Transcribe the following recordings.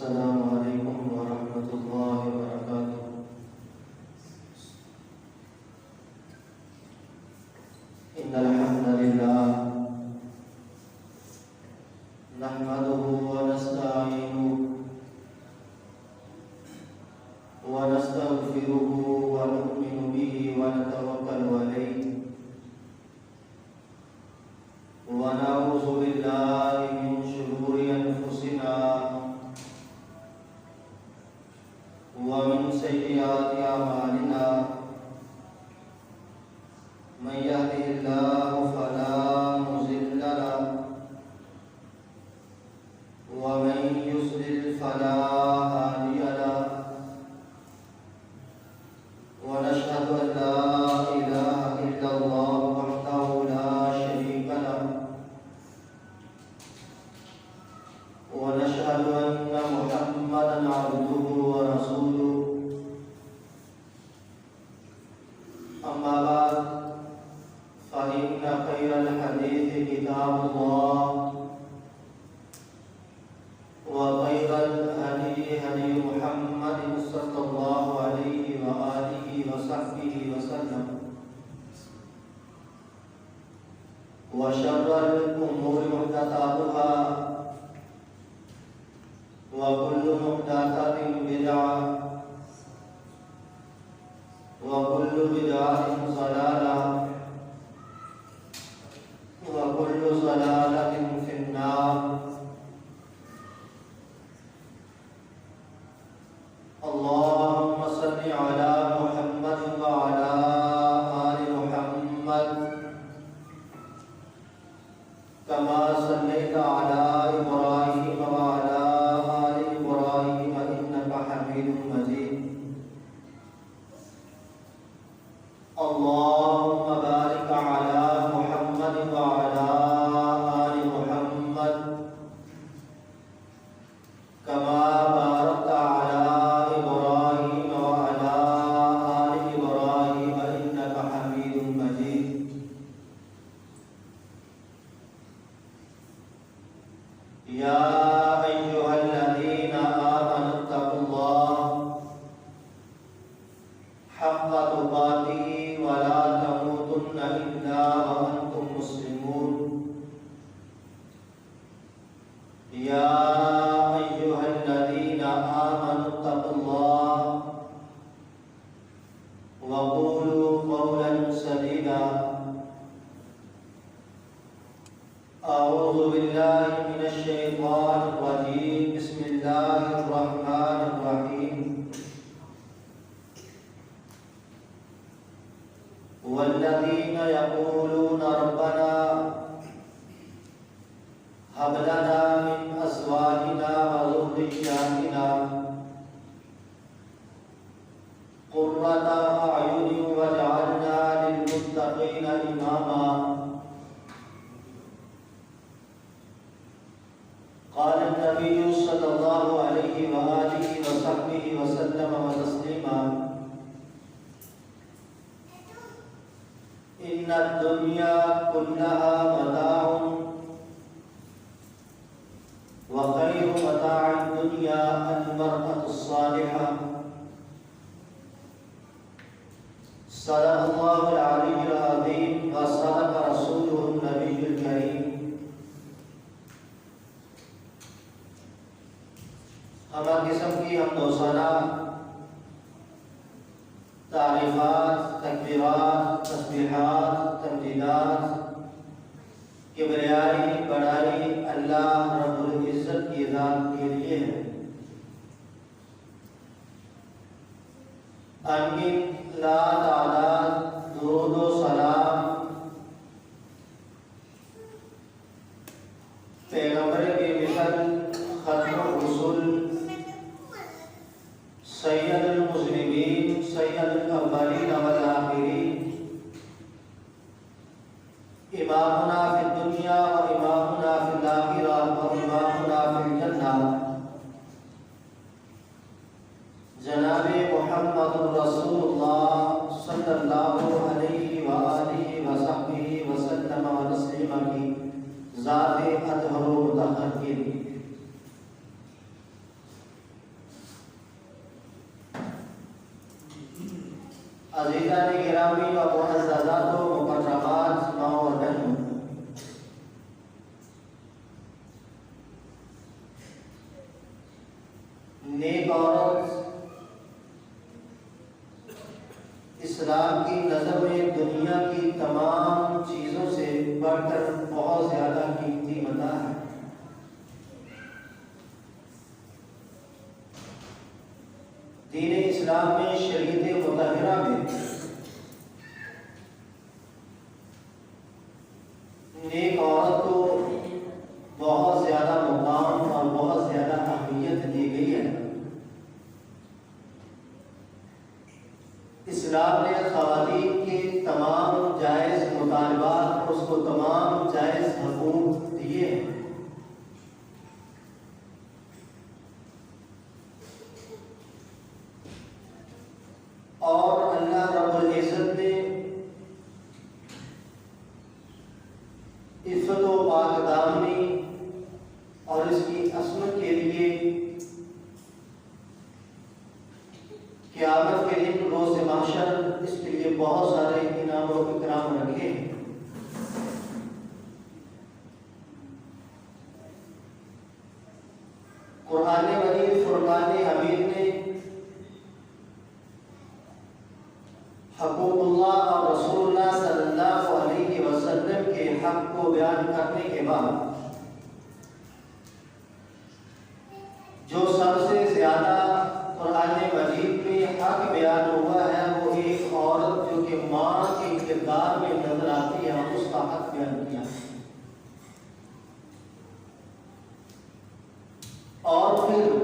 السلام علیکم ورحمۃ اللہ وبرکاتہ۔ ان الحمد للہ نحمده ونستعینه ونستغفره ونؤمن به ونتوکل علیہ ونعوذ باللہ من شرور انفسنا ومن سیئات اعمالنا من يهده الله فلا مضل له ومن يضلل فلا هادي له ونشهد أن لا إله إلا الله وحده لا شريك له ونشهد أن محمدا عبده ورسوله أما بعد فإن خير الحديث كتاب الله وخير الهدي هدي محمد صلى الله عليه وآله وصحبه وسلم وشر الأمور محدثاتها وكل محدثة بدعة وكل بدعة ضلالة وكل ضلالة في النار۔ اللهم صل على محمد وعلى آل محمد كما صليت على إبراهيم وعلى آل إبراهيم إنك حميد مجيد۔ اللهم بارك على محمد وعلى آل محمد كما باركت على إبراهيم وعلى آل إبراهيم إنك حميد مجيد۔ يا أيها الذين آمنوا اتقوا الله حق تقاته ولا تموتن إلا وأنتم مسلمون۔ يا أيها الذين آمنوا اتقوا الله وقولوا قولا سديدا۔ أعوذ بالله من الشيطان الرجيم، بسم الله الرحمن الرحيم۔ والذين يقولون ربنا هب لنا من أزواجنا وذرياتنا قرة أعين واجعلنا للمتقين إماما۔ قال النبي صلى الله عليه وآله وصحبه وسلم وتسليما: إن الدنيا كلها متاع وخير متاع الدنيا المرأة الصالحة۔ صدق الله العلي العظيم وصدق رسوله النبي الكريم۔ ہمہ قسم کی حمد و ثنا، تعریفات، تکبیرات، تسبیحات، تمجیدات، کبریائی، بڑائی اللہ رب العزت کی ذات کے لیے ہے۔ ان کی لا تعداد درود و سلام پیغمبر کے مثل ختم الرسل سید المذنبین سید الاولین والآخرین امامنا فی الدنیا و امامنا فی الآخرہ و امامنا فی الجنہ جناب محمد رسول اللہ صلی اللہ علیہ وآلہ وصحبہ وسلم و تسلیم کی ذات اطہر و مطہر کی عزیزان گرامی و معززات و مکرمات ماں و بہنوں، نیک عورت اسلام کی نظر میں دنیا کی تمام چیزوں سے بڑھ کر بہت زیادہ قیمتی متاع ہے۔ دین اسلام میں شریعت مطہرہ میں نیک عورت کو بہت زیادہ مقام اور بہت زیادہ اہمیت دی گئی ہے۔ اسلام نے خواتین کے تمام جائز مطالبات، اس کو تمام جائز حقوق دیے ہیں۔ اور اللہ رب العزت نے عزت و پاک دامنی اور اس کی عصمت کے لیے قیامت کے دن روز محشر اس کے لیے بہت سارے انعام و اکرام رکھے ہیں۔ قرآن مجید فرقان حمید نے حقوق اللہ اور رسول اللہ صلی اللہ علیہ وسلم کے حق کو بیان کرنے کے بعد جو سب سے زیادہ قرآن مجید میں حق بیان ہوا ہے وہ ایک عورت جو کہ ماں کے کردار میں نظر آتی ہے، اس کا حق بیان کیا۔ اور پھر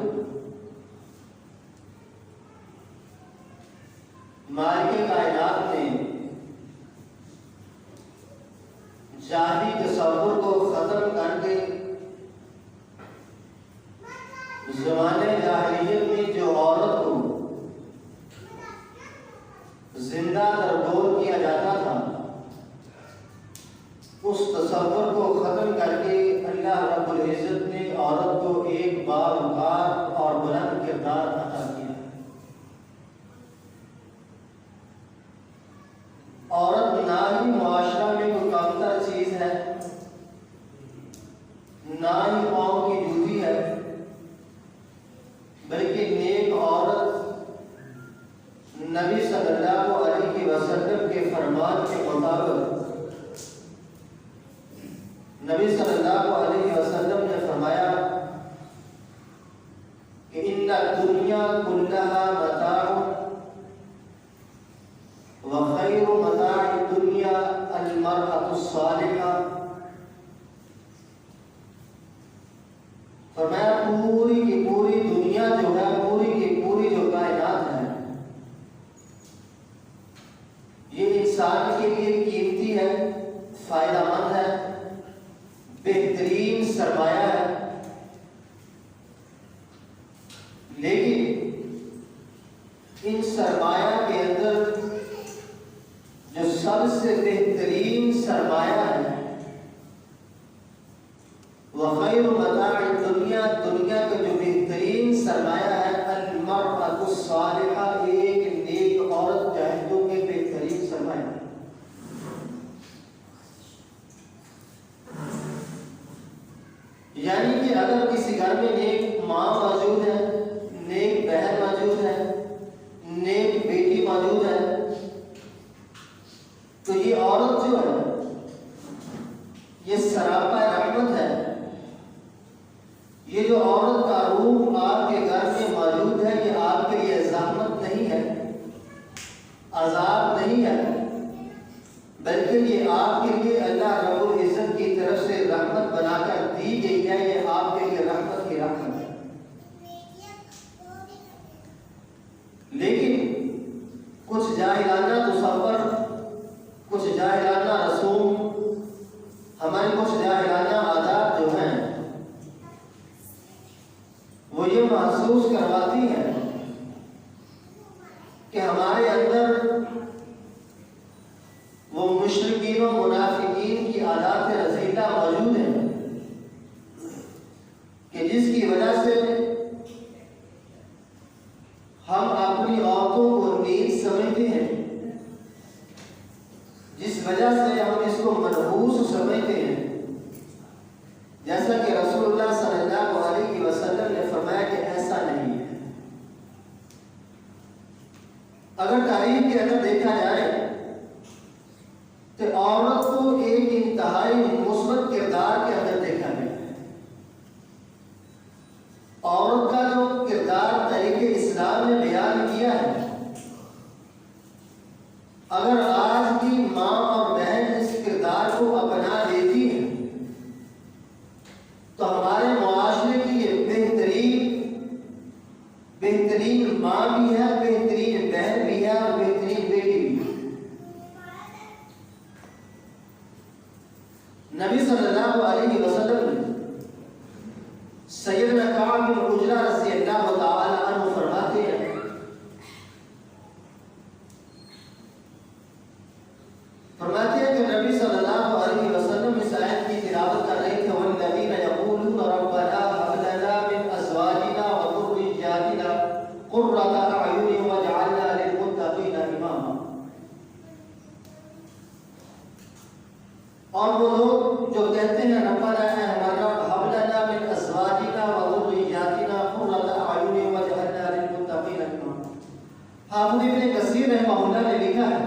مالک کائنات نے جاہلی تصور کو ختم کر کے زمانے جاہلیت میں جو عورت کو زندہ دردور کیا جاتا تھا، اس تصور کو ختم کر کے اللہ رب العزت نے عورت کو ایک باوقار اور بلند کردار عطا کیا۔ عورت نہ ہی معاشرہ میں کوئی کمتر چیز ہے، نہ ہی قوم کی جوتی ہے، بلکہ نیک عورت نبی صلی اللہ علیہ وسلم کے فرمان کے مطابق نبی صلی اللہ علیہ وسلم نے فرمایا کہ ان الدنیا کلھا متاع وخیر متاع الدنیا المرأة الصالحہ۔ فرمایا پوری کی پوری دنیا جو ہے، پوری کی پوری جو کائنات ہے، یہ انسان کے لیے قیمتی ہے، فائدہ مند ہے، بہترین سرمایہ ہے، لیکن ان سرمایہ کے اندر جو سب سے بہترین سرمایہ ہے وخیر متاع الدنیا، دنیا کا جو بہترین سرمایہ ہے المرأة الصالحہ، ایک نیک عورت جو ہے جو کہ بہترین سرمایہ ہے۔ یعنی کہ اگر کسی گھر میں نیک ماں موجود ہے، نیک بہن موجود ہے، نیک بیٹی موجود ہے، تو یہ عورت جو ہے یہ سراپا رحمت ہے۔ یہ جو عورت کا روح آپ کے گھر میں موجود ہے، یہ آپ کے لیے زحمت نہیں ہے، عذاب نہیں ہے، بلکہ یہ آپ کے لیے اللہ رب العزت کی طرف سے رحمت بنا کر دی گئی ہے۔ یہ آپ کے لیے رحمت کی رحمت ہے۔ لیکن کچھ جاہلانہ تصور، کچھ جاہلانہ رسوم، ہمارے کچھ جاہلانہ عادات جو ہیں وہ یہ محسوس کرواتی ہیں کہ ہمارے اندر وہ مشرکین و منافقین کی عادات رذیلہ موجود ہیں کہ جس کی وجہ سے ہم اپنی عورتوں کو نیک سمجھتے ہیں، دیتے ہیں، جیسا کہ رسول اللہ صلی اللہ علیہ وسلم نے فرمایا کہ ایسا نہیں ہے۔ اگر تاریخ کے اندر دیکھا جائے تو عورت کو ایک انتہائی مثبت کردار کے اندر دیکھا گیا ہے۔ عورت کا جو کردار طریقے اسلام نے بیان کیا ہے، اگر آج کی ماں اور بہن اس کردار کو اپنا لیتی ہیں تو ہمارے معاشرے کی یہ بہترین ماں بھی ہے، بہترین بہن بھی ہے اور بہترین بیٹی بھی ہے۔ نبی صلی اللہ علیہ وسلم نے سیدنا کعب بن عجرہ رضی اللہ تعالی عنہ فرماتے ہیں کہ نبی صلی اللہ علیہ وسلم اس آیت کی تلاوت کر رہے تھے، والذین یقولون ربنا هب لنا من ازواجنا وذرریاتنا قرۃ اعین واجعلنا للمتقین اماما۔ اور وہ لوگ جو کہتے ہیں ربنا اے ہمارا هب لنا من ازواجنا وذرریاتنا قرۃ اعین واجعلنا للمتقین اماما۔ حافظ ابن کثیر رحمہ اللہ نے لکھا ہے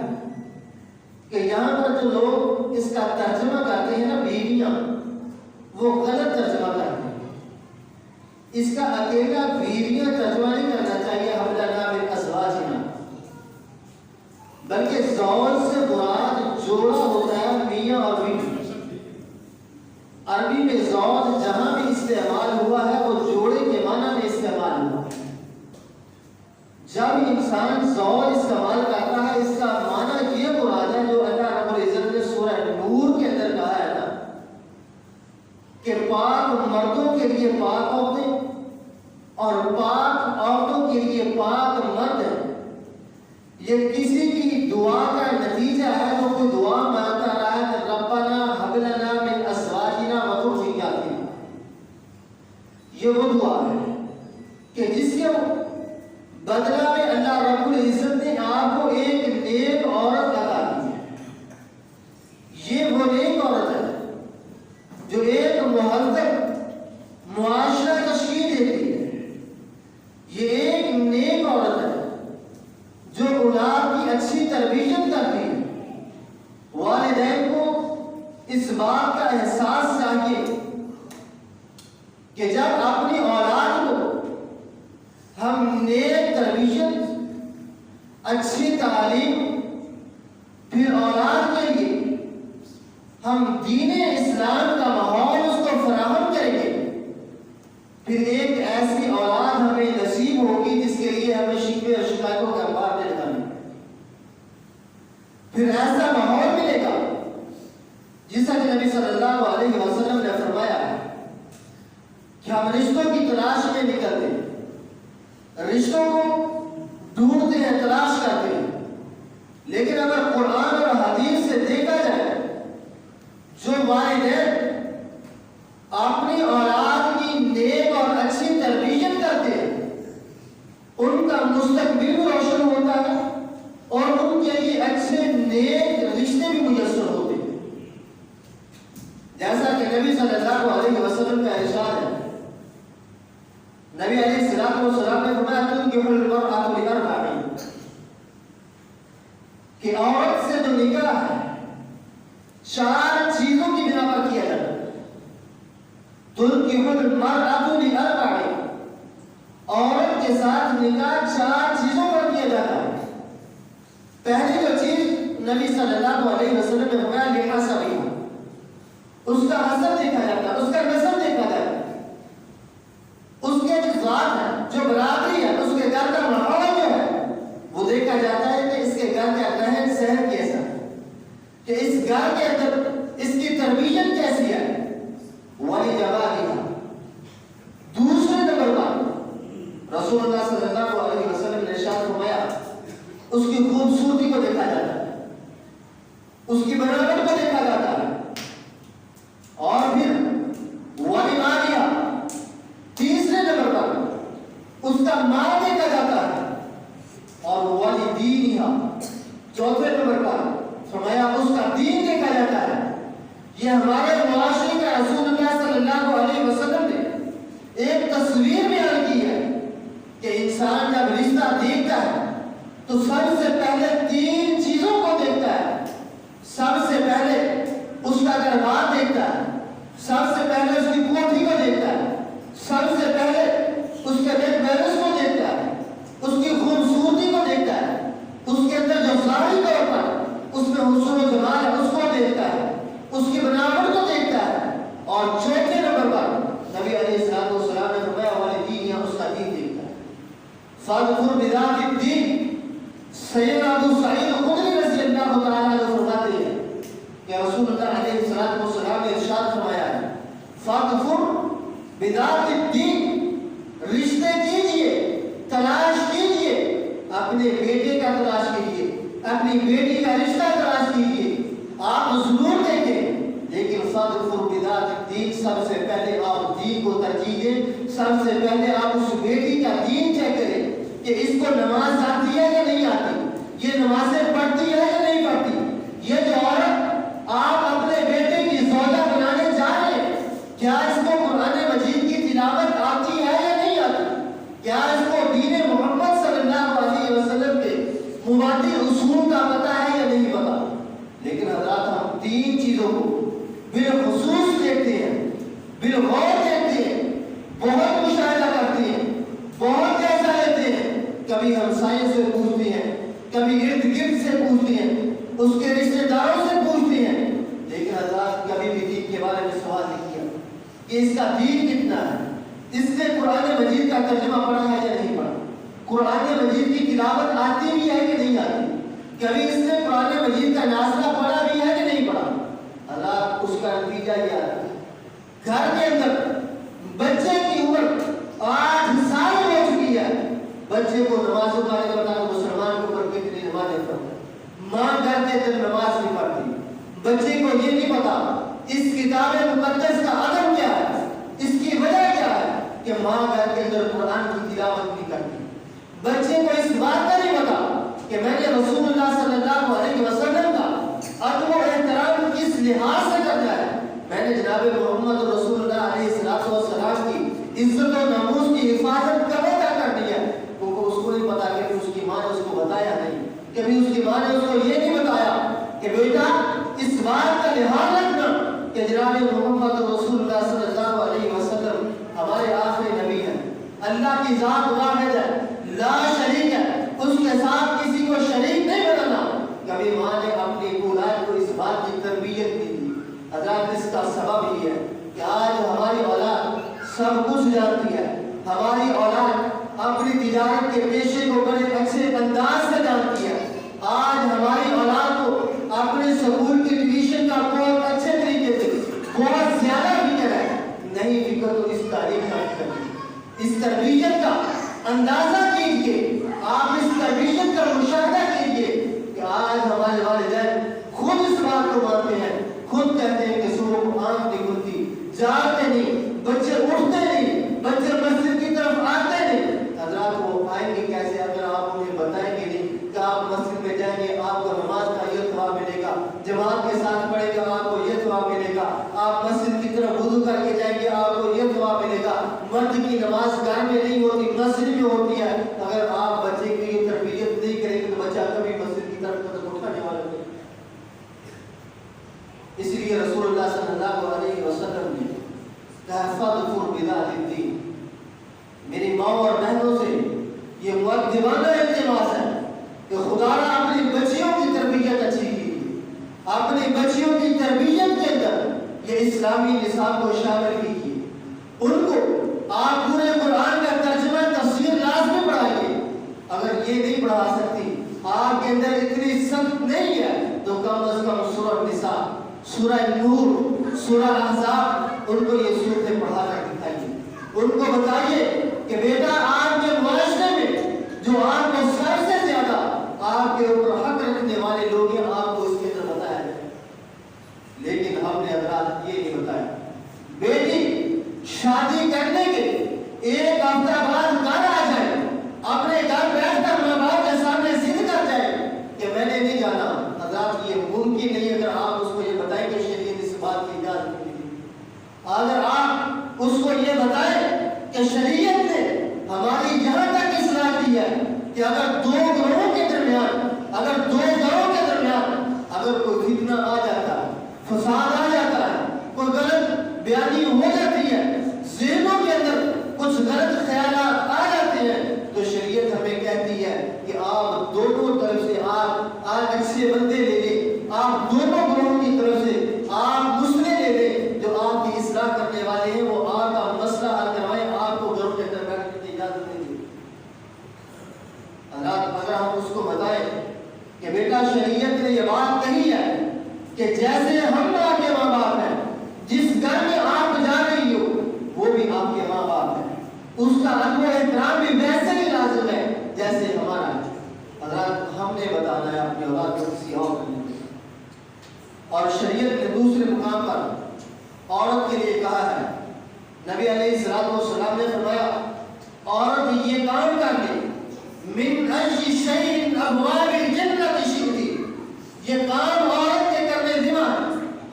کہ یہاں پر جو لوگ اس کا ترجمہ کرتے ہیں نا بیویاں، وہ غلط ترجمہ کرتے ہیں۔ اس کا اکیلا بیویاں ترجمہ نہیں کرنا چاہیے ہم لنا من ازواجنا، بلکہ زوج سے مراد جوڑا ہوتا ہے، میاں اور بیوی۔ عربی میں زوج جہاں بھی استعمال ہوا ہے وہ جوڑے کے معنی میں استعمال ہوا ہے۔ جب انسان زوج استعمال کرتا ہے اس کا معنی یہ مراد ہے جو اللہ رب العزت نے سورہ نور کے اندر کہا ہے نا کہ پاک مردوں کے لیے پاک عورتیں اور پاک عورتوں کے لیے پاک مرد ہیں۔ یہ کسی کی دعا کا نتیجہ ہے جو کوئی دعا مانگتا رہا ہے کہ ربنا هب لنا من ازواجنا وذرریاتنا، یہ وہ دعا ہے کہ جس کے بدلہ میں اللہ رب العزت نے آپ کو ایک نیک عورت عطا کی ہے۔ یہ وہ نیک عورت ہے جو ایک مہذب معاشرہ تشکیل دیتی ہے۔ یہ ایک نیک عورت ہے جو اولاد کی اچھی تربیت کرتی ہے۔ والدین کو اس بات کا احساس چاہیے کہ جب اپنی اولاد کو ہم نیک تربیت، اچھی تعلیم، پھر اولاد کے لیے ہم دین اسلام کا ماحول اس کو فراہم کریں گے، پھر ایک ایسی اولاد ہمیں نصیب ہوگی جس کے لیے ہمیں شکوے اور شکایتوں کا بار نہیں کرنا، پھر ایسا ماحول ملے گا جیسا کہ نبی صلی اللہ علیہ وسلم نے فرمایا کہ ہم رشتوں کی تلاش میں نکلتے ہیں، رشتوں کو ڈھونڈتے ہیں، تلاش کرتے ہیں، لیکن اگر قرآن اور حدیث سے دیکھا جائے جو والدین اپنی اولاد کی نیک اور اچھی تربیت کرتے ہیں ان کا مستقبل بھی روشن ہوتا ہے اور ان کے لیے اچھے نیک رشتے بھی میسر ہوتے ہیں۔ جیسا کہ نبی صلی اللہ علیہ وسلم کا ارشاد ہے، نبی علیہ السلام نے فرمایا تنکح المرأة لأربع، کہ عورت سے جو نکاح ہے 4 چیزوں کی بنا پر کیا جاتا ہے۔ تنکح المرأة لأربع، عورت کے ساتھ نکاح 4 چیزوں پر کیا جاتا ہے۔ پہلی جو چیز نبی صلی اللہ علیہ وسلم نے فرمایا لحسبها، اس کا حسب دیکھا جاتا ہے، اس کا نسب دیکھا جاتا ہے، اس کے جو ذات ہے، جو برادری ہے، اس کے گھر کا ماحول جو ہے وہ دیکھا جاتا ہے کہ اس کے گھر کا رہن سہن کیسا ہے، کہ اس گھر کے اندر اس کی تربیت کیسی ہے۔ وَلِجَمَالِهَا، دوسرے نمبر پر رسول اللہ صلی اللہ علیہ وسلم نے ارشاد فرمایا اس کی خوبصورتی کو دیکھا جاتا ہے، اس کی بناوٹ کو دیکھا جاتا ہے، اور پھر وَلِمَالِهَا، تیسرے نمبر پر اس کا مال دیکھا جاتا ہے، اور وَلِدِينِهَا، چوتھے نمبر پر فرمایا اس کا دین دیکھا جاتا ہے۔ یہ ہمارے معاشرے کا رسول اللہ صلی اللہ علیہ وسلم نے ایک تصویر بیان کی ہے کہ انسان جب رشتہ دیکھتا ہے تو سب سے پہلے 3 چیزوں کو دیکھتا ہے۔ سب سے پہلے اس کا گھر بار دیکھتا ہے، سب سے پہلے اس کی کوٹھی کو دیکھتا ہے، سب سے پہلے اس کے بیٹ بیلنس کو دیکھتا ہے، اس کی خوبصورتی کو دیکھتا ہے، اس کے اندر جو ظاہری طور پر اس میں حسن و جمال ہے اس کو دیکھتا ہے، اس کی بناوٹ کو دیکھتا ہے، اور چوتھے نمبر پر نبی علیہ السلام نے فرمایا والدین یا اس کا دین دیکھتا ہے۔ فاظفر بذات الدین، سیدنا ابو سعید خدری رضی اللہ تعالیٰ عنہ فرماتے ہیں کہ رسول اللہ علیہ السلام نے ارشاد فرمایا ہے فاظفر بذات الدین، رشتے کیجئے، تلاش کیجئے، اپنے بیٹے کا تلاش کیجئے، اپنی بیٹی کا رشتہ تلاش کیجئے، آپ ضرور دیکھیں، لیکن فاظفر بذات الدین، سب سے پہلے آپ دین کو ترجیح دیں، سب سے پہلے آپ اس بیٹی کا دین چیک کریں کہ اس کو نماز آتی ہے یا نہیں آتی، یہ نمازیں پڑھتی ہے یا نہیں پڑھتی، یہ جو عورت آپ اپنے بیٹے کی زوجہ بنانے جا رہے ہیں کیا اس کو قرآن مجید کی تلاوت آتی ہے یا نہیں آتی، کیا اس کو دین محمد صلی اللہ علیہ وسلم کے مبادی اصول کا پتہ ہے یا نہیں پتہ۔ لیکن حضرات ہم 3 چیزوں کو بالخصوص دیکھتے ہیں، بالغور دیکھتے ہیں، بہت مشاہدہ کرتے ہیں، بہت جائزہ لیتے ہیں، کبھی ہمسائے سے پوچھتے ہیں، کبھی ارد گرد سے پوچھتے ہیں، اس کے رشتہ داروں سے پوچھتے ہیں، لیکن حضرات کبھی بھی دین کے بارے میں سوال نہیں کیا کہ اس کا دین کتنا ہے، اس نے قرآن مجید کا ترجمہ پڑھا ہے یا نہیں پڑھا، قرآن مجید کی تلاوت آتی بھی ہے کہ نہیں آتی، کبھی اس نے قرآن مجید کا نازلہ پڑھا بھی ہے کہ نہیں پڑھا۔ حضرات اس کا نتیجہ یہ آتا ہے گھر کے اندر بچے کی عمر 8 سال ہو چکی ہے، بچے کو نماز کے بارے میں بتانا مسلمان کو پر کتنی نمازیں پڑھتا ہے، ماں گھر کے اندر نماز نہیں پڑھتی، بچے کو یہ نہیں پتا اس کتاب مقدس کا عدم کیا ہے، اس کی وجہ کیا ہے کہ ماں گھر کے اندر قرآن کی تلاوت نہیں کرتی، بچے کو اس بات کا نہیں پتا کہ میں نے رسول اللہ صلی اللہ علیہ وسلم کا ادب و احترام کس لحاظ سے کرنا ہے، میں نے جناب محمد رسول اللہ علیہ السلام کی عزت و ناموس کی حفاظت کب ادا کرنی ہے، کیونکہ اس کو نہیں پتا کہ اس کی ماں نے اس کو بتایا نہیں، کبھی اس کی ماں نے اس کو یہ نہیں بتایا کہ بیٹا اس بات کا لحاظ رکھنا کہ جناب محمد رسول اللہ صلی اللہ علیہ وسلم ہمارے آخری نبی ہیں، اللہ کی ذات واحد ہے، لا شریک ہے، اس کے ساتھ کسی کو شریک نہیں بنانا۔ کبھی ماں نے اپنی اولاد کو اس بات کی تربیت نہیں دی۔ حضرات اس کا سبب یہ ہے کہ آج ہماری اولاد سب کچھ جانتی ہے، ہماری اولاد اپنی تجارت کے پیشے کو بڑے اچھے انداز سے جانتی ہے، آج ہماری اولاد کو اپنے سکول کی ٹیوشن کا بہت اچھے طریقے سے بہت زیادہ فکر ہے، نہیں فکر تو اس تاریخ کا فکر ہے۔ اس تربیت کا اندازہ کیجئے، آپ اس تربیت کا مشاہدہ کیجئے کہ آج ہمارے والدین خود اس بات کو مانتے ہیں، خود کہتے ہیں کہ صبح آنکھ نہیں کھلتی، جاگتے نہیں، بچے اٹھتے نہیں، بچے مسجد کی طرف آتے نہیں۔ حضرات وہ آئیں گے کیسے اگر آپ انہیں بتائیں گے نہیں کہ آپ مسجد میں جائیں گے آپ کو نماز کا یہ ثواب ملے گا، جماعت کے ساتھ پڑھیں گے آپ کو یہ ثواب ملے گا، آپ مسجد کی طرف وضو کر کے جائیں گے آپ کو یہ ثواب ملے گا، مرد کی نماز گھر میں نہیں ہوتی مسجد میں ہوتی ہے۔ اگر آپ بچے کی یہ تربیت نہیں کریں گے تو بچہ کبھی مسجد کی طرف قدم اٹھانے والا نہیں۔ اس لیے رسول اللہ صلی اللہ علیہ وسلم نے فاظفر بذات الدین، میری ماں اور بہنوں سے یہ مؤدبانہ التماس ہے کہ خدا نے اپنی بچیوں کی تربیت اچھی کی، اپنی بچیوں کی تربیت کے اندر یہ اسلامی نصاب کو شامل کیجیے، ان کو آپ پورے قرآن کا ترجمہ تفسیر لازمی پڑھائیے، اگر یہ نہیں پڑھا سکتی، آپ کے اندر اتنی سخت نہیں ہے تو کم از کم سورہ نساء، سورہ نور، سورہ احزاب ان کو یہ سورتیں پڑھا کر دکھائیے، ان کو بتائیے کہ بیٹا آپ کے معاشرے میں جو آپ کو سب سے زیادہ آپ کے اوپر حق رکھنے والے لوگ ہیں آپ کو اس کے اندر بتایا جائے، لیکن ہم نے حضرات یہ نہیں بتایا۔ بیٹی شادی کرنے کے 1 ہفتہ بعد گھر آ جائے، اپنے گھر بیٹھ کر ماں باپ کے سامنے ضد کر جائے کہ میں نے نہیں جانا، حضرات یہ ممکن نہیں۔ اگر آپ اس کو یہ بتائیں کہ شریعت اس بات کی کا ادب و احترام بھی ویسے ہی لازم ہے جیسے ہمارا ہے۔ حضرات ہم نے بتانا ہے اپنی اولاد کو کسی اور کو نہیں۔ اور شریعت نے دوسرے مقام پر عورت کے لیے کہا ہے، نبی علیہ السلام نے فرمایا عورت یہ کام کر لے، من اجل شیء ابواب الجنت شئتی، یہ کام عورت کے کرنے ذمہ ہے۔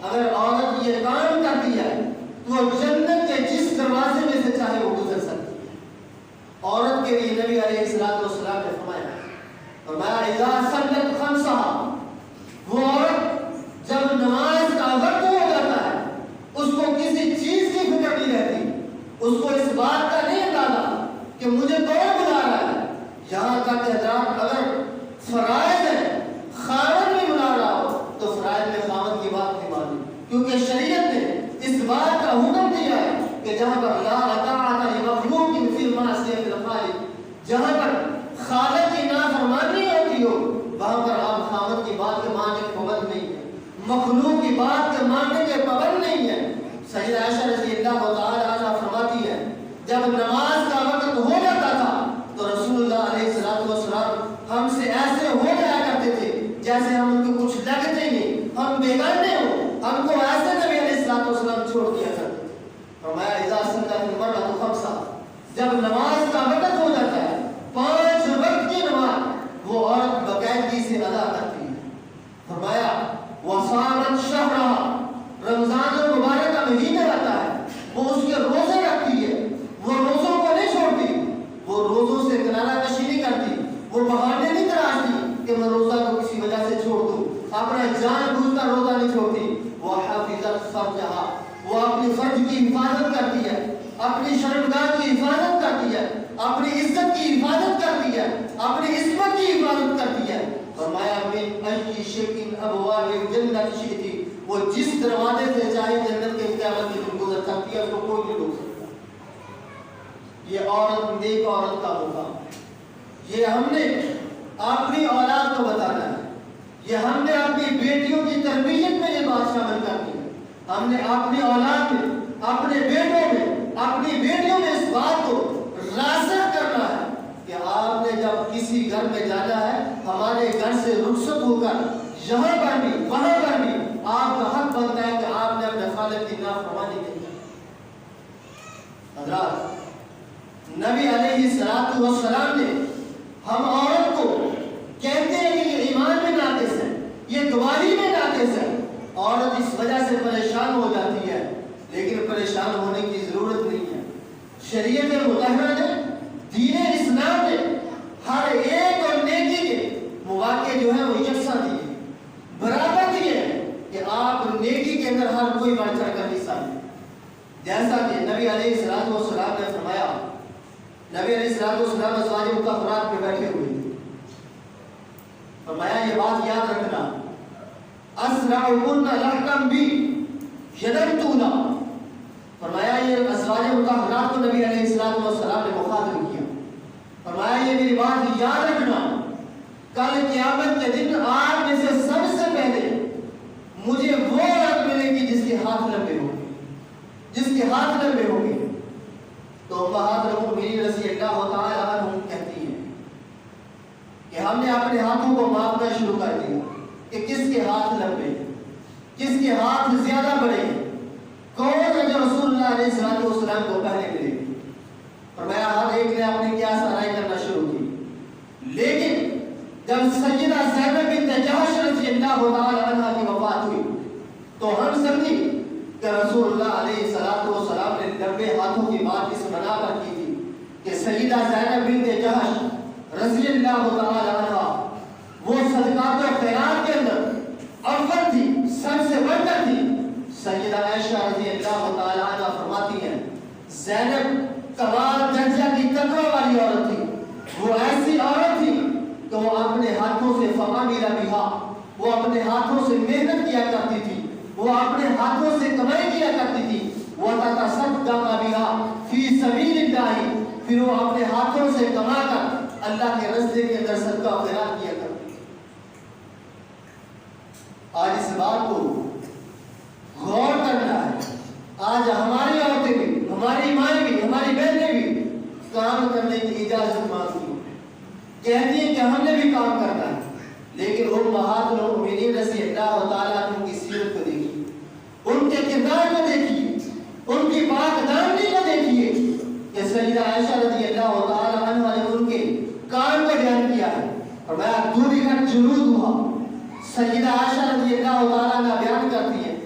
اگر عورت یہ کام کرتی ہے تو وہ جنت کے جس دروازے میں سے چاہے وہ گزر سکتی ہے۔ عورت کے لیے نبی علیہ السلام نے فرمایا اذا صلت خمسها، وہ عورت جب نماز کا وقت ہو جاتا ہے اس کو کسی چیز کی فکر نہیں رہتی، اس کو اس بات کا نہیں اندازہ کہ مجھے کون بلا رہا ہے۔ یہاں تک کہ حضرات اگر فرائض ہے خاوند بھی بلا رہا ہو تو فرائض میں خاوند کی بات نہیں مانی، کیونکہ شریعت نے اس بات کا حکم دیا ہے کہ جہاں پر لا اطاعت لمخلوق فی معصیۃ الخالق، جہاں پر خالق کی نافرمانی ہوتی ہو وہاں پر آپ خاوند کی بات کے ماننے کے پابند نہیں ہیں، مخلوق کی بات کے ماننے کے پابند نہیں ہیں۔ سیدہ عائشہ رضی اللہ تعالی عنہا فرماتی ہے جب نماز کا وقت ہو جاتا تھا تو رسول اللہ علیہ السلام ہم سے ایسے ہو جایا کرتے تھے جیسے ہم ان کو کچھ لگتے نہیں، ہم بیگانے ہوں، ہم کو ایسے نبی علیہ السلام چھوڑ دیا کرتے تھے۔ فرمایا اذا صلت المرأة خمسا، جب نماز کا وقت ہو جاتا ہے 5 وقت کی نماز وہ عورت باقاعدگی سے ادا کرتی ہے۔ فرمایا وصامت شہرها، رمضان المبارک کا مہینہ آتا ہے وہ اس کے روزے رکھتی ہے، وہ روزوں کو نہیں چھوڑتی، وہ روزوں سے کنارہ کشی نہیں کرتی، وہ بہانے نہیں تراشتی کہ میں روزہ کو کسی وجہ سے چھوڑ دوں، اپنا جان بوجھ کر روزہ نہیں چھوڑتی۔ وہ حافظت فرجہا، وہ اپنی فرج کی حفاظت کرتی ہے، اپنی شرمگاہ کی حفاظت کرتی ہے، اپنی عزت کی حفاظت کرتی ہے، اپنی عصمت کی حفاظت کرتی ہے۔ فرمایا من ای شیء ابواب الجنت شئتی، وہ جس دروازے سے چاہے جنت کے قیامت کے دن گزر سکتی ہے، اس کو کوئی نہیں روک سکتا۔ یہ عورت نیک عورت کا ہوگا، یہ ہم نے اپنی اولاد کو بتانا ہے، یہ ہم نے اپنی بیٹیوں کی تربیت میں یہ بات شامل کرنی ہے، ہم نے اپنی اولاد میں، اپنے بیٹوں میں، اپنی بیٹیوں میں اس بات کو راسخ کرنا ہے کہ آپ نے جب کسی گھر میں جانا ہے ہمارے گھر سے رخصت ہو کر یہاں پر بھی وہاں پر بھی آپ کا حق بنتا ہے کہ آپ نے اپنے خالق کی نافرمانی نہیں کی۔ حضرات نبی علیہ السلام نے ہم عورت کو کہتے ہیں کہ یہ ایمان میں ناقص ہے، یہ گواہی میں ناقص ہے۔ عورت اس وجہ سے پریشان ہو جاتی ہے، لیکن پریشان ہونے کی ضرورت نہیں ہے۔ شریعت مطہرہ نے، دین اسلام نے ہر ایک اور نیکی کے مواقع جو ہے وہ یکساں دیے، برابر دیے کہ آپ نیکی کے اندر ہر کوئی بڑھ چڑھ کر حصہ لیں۔ جیسا کہ نبی علیہ السلام نے فرمایا، نبی علیہ السلام ازواج مطہرات پہ بیٹھے ہوئے تھے، فرمایا یہ بات یاد رکھنا اسرعکن لحقا بی یدمتونا، فرمایا یہ ازواج مطہرات کو نبی علیہ السلام نے مخاطب کیا، فرمایا یہ میری بات یاد رکھنا کل قیامت کے دن آپ میں سے سب سے پہلے مجھے وہ عورت ملے گی جس کے ہاتھ لمبے ہوں گے، جس کے ہاتھ لمبے ہوں گے۔ تو امہات المؤمنین رضی اللہ تعالی عنہم کہتی ہیں کہ ہم نے اپنے ہاتھوں کو ماپنا شروع کر دیا کہ کس کے ہاتھ لمبے ہیں، کس کے ہاتھ زیادہ بڑے ہیں، کون ہے جو رسول اللہ علیہ السلام کو پہلے ملے گی۔ فرمایا ہر ایک نے اپنی قیاس آرائی کرنا شروع کی، لیکن جب سیدہ زینب بنت جحش رضی اللہ تعالی عنہا کی وفات ہوئی تو ہم سمجھی کہ رسول اللہ علیہ السلام نے لمبے ہاتھوں کی بات اس بنا پر کی تھی کہ سیدہ زینب بنت جحش رضی اللہ تعالی عنہا وہ صدقات و خیرات کے اندر اول تھی، سب سے بڑھ کر تھی۔ سیدہ عائشہ رضی اللہ تعالی عنہا فرماتی ہیں زینب کمال درجہ کی تقوی والی عورت تھی، وہ ایسی عورت تھی کہ وہ اپنے ہاتھوں سے فقامل بہا، وہ اپنے ہاتھوں سے محنت کیا کرتی تھی، وہ اپنے ہاتھوں سے کمائی کیا کرتی تھی، وَتَتَصَدَّقَ بِهَا فِي سَبِيلِ اللَّهِ، پھر وہ اپنے ہاتھوں سے کما کر اللہ کے راستے کے اندر صدقہ و خیرات کیا کرتی تھی۔ آج اس بات کو غور کرنا ہے، آج ہماری عورتیں بھی، ہماری مائیں بھی، ہماری بہنیں بھی کام کرنے کی اجازت مانگتی ہیں، کہتی ہیں کہ ہم نے بھی کام کرنا ہے، لیکن امہات المؤمنین رضی اللہ تعالیٰ عنہ کی سیرت کو دیکھیے، ان کے کردار کو دیکھیے، ان کی پاک دامنی کو دیکھیے کہ سیدہ عائشہ رضی اللہ تعالیٰ عنہ نے ان کے کام کو بیان کیا ہے، اور میں دوری کا جلود ہوا۔ سیدہ عائشہ رضی اللہ تعالیٰ عنہ بیان کرتی ہیں،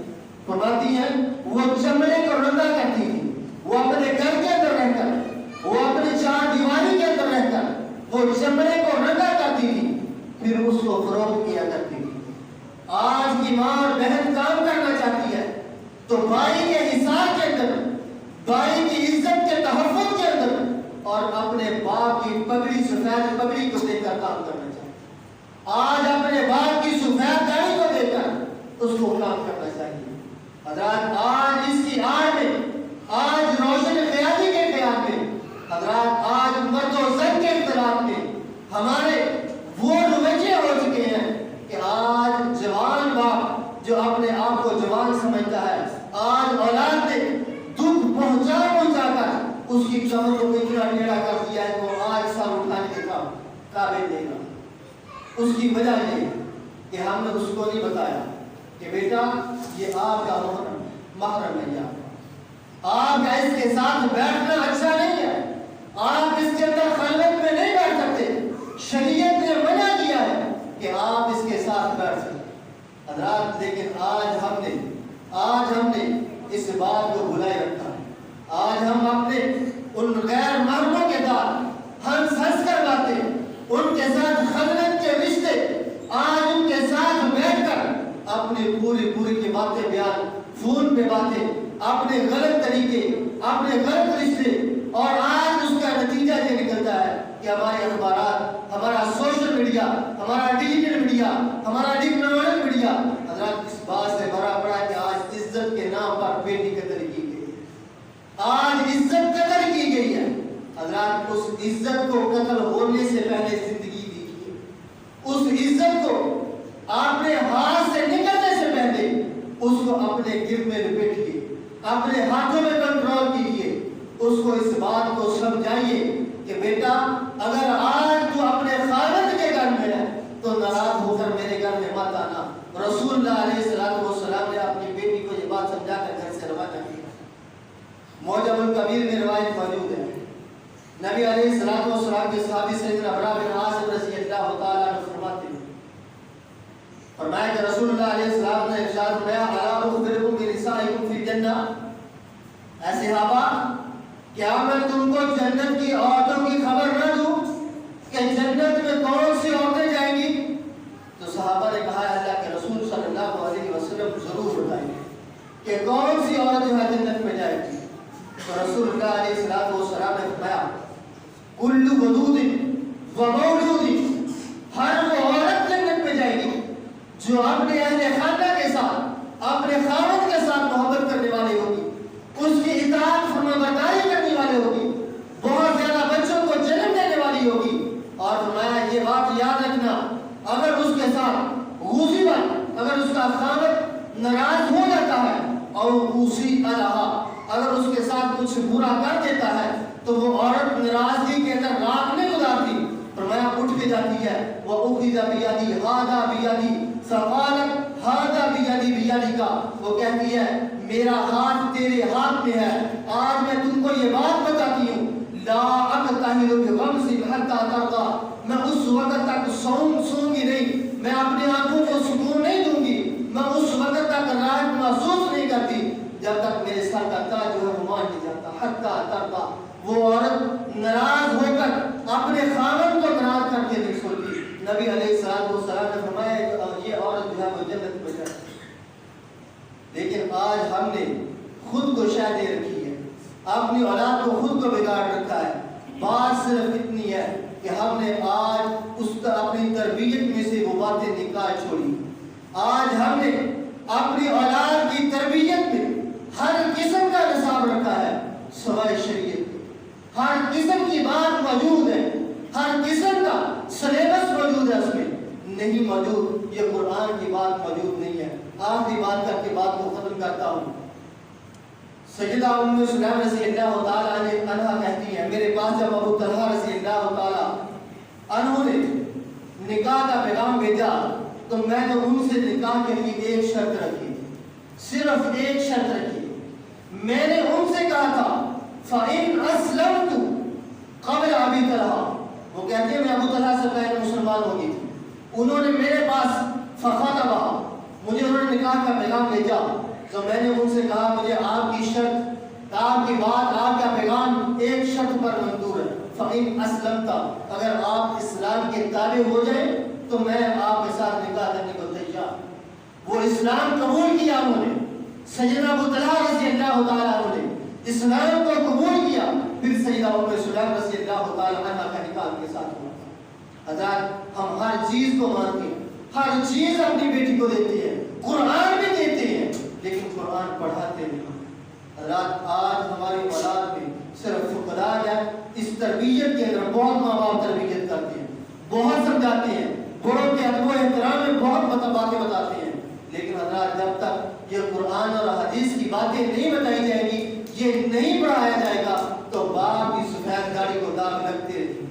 فرماتی ہیں وہ چمڑے کو رنگا کرتی تھی، وہ اپنے گھر کے اندر رہ کر، وہ اپنی چار دیواری کے اندر رہ کر وہ چمڑے کو رنگا کرتی تھی، پھر اس کو فروخت کیا کرتی تھی۔ آج کی ماں اور بہن کام کرنا چاہتی ہے تو بھائی کے حساب کے اندر، بھائی کی عزت کے تحفظ کے اندر، اور اپنے باپ کی پگڑی سفید پگڑی کو دیکھ کر کام کرنا چاہیے۔ آج اپنے باپ کی سفید داڑھی کو دیکھ کر اس کو کام کرنا چاہیے۔ حضرات آج اس کی آڑ میں، آج روشن قیادی کے قیام میں، حضرات آج مرد و زن کے اختلاف میں ہمارے وہ رویے ہو چکے ہیں کہ آج جوان باپ جو اپنے آپ کو جوان سمجھتا ہے، آج اولاد نے دکھ پہنچا کر اس کی کمر کو اتنا ٹیڑھا کر دیا ہے کہ وہ آج سر اٹھانے کے قابل نہیں رہا۔ اس کی وجہ یہ کہ ہم نے اس کو نہیں بتایا کہ بیٹا یہ آپ کا محرم ہے، آپ کا اس کے ساتھ بیٹھنا اچھا نہیں ہے، آپ اس کے اندر خلوت میں نہیں بیٹھ سکتے، شریعت نے منع کیا ہے کہ آپ اس کے ساتھ بیٹھ سکتے۔ حضرات لیکن آج ہم نے اس بات کو بھلائے رکھا ہے۔ آج ہم اپنے ان غیر محرموں کے ساتھ ہنس کر باتیں، ان کے ساتھ خلوت کے رشتے، آج ان کے ساتھ بیٹھ کر اپنی پوری کی باتیں بیان، فون پہ باتیں، اپنے غلط طریقے، اپنے غلط رشتے، اور آج اس کا نتیجہ یہ نکلتا ہے کہ ہمارے اخبارات، ہمارا سوشل میڈیا، ہمارا ڈیجیٹل میڈیا، ہمارا ڈپلومیٹک میڈیا حضرات اس بات سے بھرا پڑا ہے کہ آج عزت کے نام پر بیٹی قتل کی گئی ہے، آج عزت قتل کی گئی ہے۔ حضرات اس عزت کو قتل ہونے سے پہلے زندگی دیجیے، اس عزت کو اپنے ہاتھ سے نکلنے سے پہلے اس کو اپنے گرد میں لپیٹیے، اپنے ہاتھوں میں کنٹرول کیجیے، اس کو اس بات کو سمجھائیے کہ بیٹا اگر آج تو اپنے خاوند کے گھر میں ہے تو ناراض ہو کر میرے گھر میں مت آنا۔ رسول اللہ علیہ السلام نے اپنی بیٹی کو یہ بات سمجھا کر گھر سے روانہ کیا۔ معجم الکبیر میں روایت موجود ہے، نبی علیہ السلام کے صحابی سیدنا برا بن عازب رضی اللہ تعالیٰ عنہ فرماتے ہیں، فرمایا کہ رسول اللہ علیہ السلام نے ارشاد فرمایا الا اخبرکم بنسائکم فی الجنہ، اے صحابہ کیا میں تم کو جنت کی عورتوں کی خبر نہ دوں کہ جنت میں کون سی عورتیں جائیں گی؟ تو صحابہ نے کہا اللہ کے رسول صلی اللہ علیہ وسلم ضرور بتائیں کہ کون سی عورت جو ہے جنت میں جائے گی؟ تو رسول اللہ علیہ السلام نے فرمایا کل ودود و مولود، ہر وہ عورت جنت میں جائے گی جو اپنے اہل خانہ کے ساتھ، اپنے خاوند کے ساتھ محبت کرنے والی ہوگی، اس کی اطاعت فرمانبرداری کرنے والی ہوگی، بہت زیادہ بچوں کو جنم دینے والی ہوگی۔ اور فرمایا یہ بات یاد رکھنا اگر اس کے ساتھ غصبت، اگر اس کا خاوند ناراض ہو جاتا ہے اور اسی علاوہ اگر اس کے ساتھ کچھ برا کر دیتا ہے تو وہ عورت ناراضگی کے اندر رات نہیں گزارتی، فرمایا اٹھ کے جاتی ہے وہ اخذ بیدی ہذا بیدی فقالت ہذا بیدی بیدی کا، وہ کہتی ہے میرا ہاتھ تیرے ہاتھ میں ہے، آج میں تم کو یہ بات بتاتی ہوں لا اقتحل بغمس حتی ترضى، میں اس وقت تک سوں گی نہیں، میں اپنی آنکھوں کو سکون نہیں دوں گی، میں اس وقت تک راحت محسوس نہیں کرتی جب تک میرے سر کا تاج جو ہے وہ مان نہیں جاتا حتی ترضى۔ وہ عورت ناراض ہو کر اپنے خاوند کو ناراض کر کے نہیں سوتی۔ نبی علیہ السلام نے فرمایا یہ عورت جو ہے وہ جنت میں جائے۔ لیکن آج ہم نے خود کو شے دے رکھی ہے، اپنی اولاد کو خود کو بگاڑ رکھا ہے۔ بات صرف اتنی ہے کہ ہم نے آج اس اپنی تربیت میں سے وہ باتیں نکال چھوڑی۔ آج ہم نے اپنی اولاد کی تربیت میں ہر قسم کا نصاب رکھا ہے سوائے شریعت، ہر قسم کی بات موجود ہے، ہر قسم کا سلیبس موجود ہے، اس میں نہیں موجود یہ قرآن کی بات موجود نہیں ہے۔ آخری بات کر کے بات کو ختم کرتا ہوں۔ سیدہ ام سلیم رضی اللہ تعالی عنہ کہتی ہیں میرے پاس جب ابو طلحہ رضی اللہ تعالی عنہ نے نکاح کا پیغام بھیجا تو میں نے ان سے نکاح کے لیے ایک شرط رکھی، صرف ایک شرط رکھی۔ میں نے ان سے کہا تھا فَإِنْ أَسْلَمْتُ قبل ابی طلحہ، وہ کہتے ہیں میں ابو طلحہ سے پہلے مسلمان ہو گئی تھی، انہوں نے میرے پاس فخطبہ، مجھے انہوں نے نکاح کا پیغام بھیجا تو میں نے ان سے کہا مجھے آپ کی شرط، آپ کی بات، آپ کا پیغام ایک شرط پر منظور ہے، فَإِنْ أَسْلَمْتَ، اگر آپ اسلام کے تابع ہو جائیں تو میں آپ کے ساتھ نکاح کرنے کو تیار۔ وہ اسلام قبول کیا انہوں نے، سیدنا ابو طلحہ رضی اللہ تعالیٰ عنہ نے اسلام کو قبول کیا، پھر سیدہ ام سلیم رضی اللہ تعالیٰ عنہ کا نکاح کے ساتھ ہوا۔ حضرات ہم ہر چیز کو مانتے ہیں، ہر چیز اپنی بیٹی کو دیتے ہیں، قرآن بھی دیتے ہیں، لیکن قرآن پڑھاتے نہیں۔ حضرات آج ہماری اولاد میں صرف فقدان ہے، اس تربیت کے اندر بہت ماں باپ تربیت کرتے ہیں، بہت سمجھاتے ہیں، بڑوں کے ادب و احترام میں بہت باتیں بتاتے ہیں، لیکن حضرات جب تک یہ قرآن اور حدیث کی باتیں نہیں بتائی جائیں گی، یہ نہیں پڑھایا جائے گا تو باپ کی سفید گاڑی کو داغ لگتے رہتے ہیں۔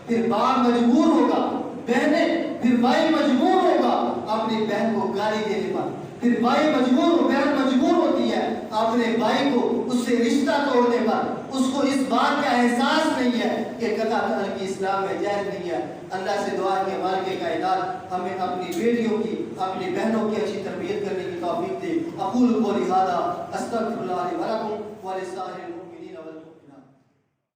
پھر باپ مجبور ہوگا، بہنیں، پھر بھائی مجبور ہوگا اپنی بہن کو گالی دینے پر، پھر بھائی بہن مجبور ہوتی ہے اپنے بھائی کو اس سے رشتہ توڑنے پر۔ اس کو اس بات کا احساس نہیں ہے کہ قطع طلاق کی اسلام میں جائز نہیں ہے۔ اللہ سے دعا کہ مالک کائنات ہمیں اپنی بیٹیوں کی، اپنی بہنوں کی اچھی تربیت کرنے کی توفیق دے۔ اقول قولی ھذا استغفر اللہ لی ولکم ولسائر